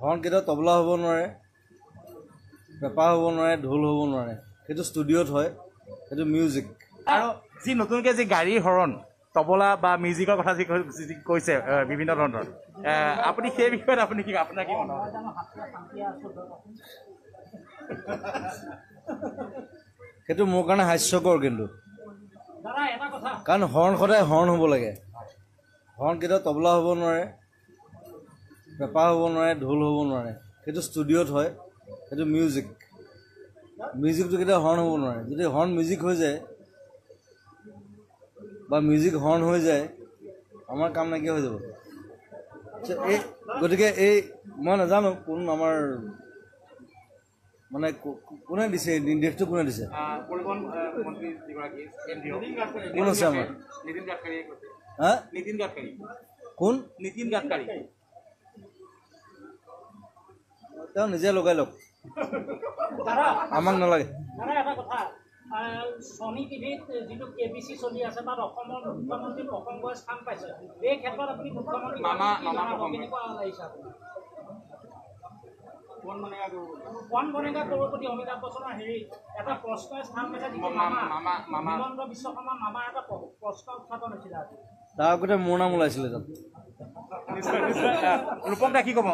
Horn কেতিয়াও তবলা হ'ব নোৱাৰে, পেঁপা হ'ব নোৱাৰে, ঢোল হ'ব নোৱাৰে। সেইটো ষ্টুডিঅ'ত হয়, সেইটো মিউজিক। আৰু যি নতুনকৈ যি গাড়ীৰ হৰণ তবলা বা মিউজিকৰ কথা যি কৈছে বিভিন্ন ধৰণৰ, আপুনি সেই বিষয়ত আপুনি কি আপোনাৰ কি মনত? সেইটো মোৰ কাৰণে হাস্যকৰ, কিন্তু কাৰণ হৰ্ণ সদায় হৰ্ণ হ'ব লাগে। হৰ্ণ কেতিয়াও তবলা হ'ব নোৱাৰে, পেঁপা হ'ব নোৱাৰে, ঢোল হ'ব নোৱাৰে। সেইটো ষ্টুডিঅ'ত হয়, সেইটো মিউজিক। মিউজিকটো কেতিয়াও হৰ্ণ হ'ব নোৱাৰে। যদি হৰ্ণ মিউজিক হৈ যায় বা মিউজিক হৰ্ণ হৈ যায়, আমাৰ কাম নাইকিয়া হৈ যাব। গতিকে মই নাজানো কোন আমাৰ মানে কোনে দিছে নিৰ্দেশটো, কোনে দিছে, কোন আছে আমাৰ? হা, কোন? তেওঁ নিজে লগাই লওক, আমাক নালাগে। সনি টিভিত যিটো KBC চলি আছে তাত অসমৰ মুখ্যমন্ত্ৰী প্ৰসংগই স্থান পাইছে। এই ক্ষেত্ৰত আপুনি মুখ্যমন্ত্ৰী কেনেকুৱা লাগিছে? কৌন বনেগা কৰ'ৰপতি অমিতাভ বচ্চনৰ এটা প্ৰশ্নই স্থান পাইছে, যিটো হিমন্ত বিশ্ব শৰ্মা মামাৰ এটা প্ৰশ্ন উত্থাপন হৈছিলে। তাৰ আগতে মোৰ নাম ওলাইছিলে তাত। ৰূপক দা কি ক'ব?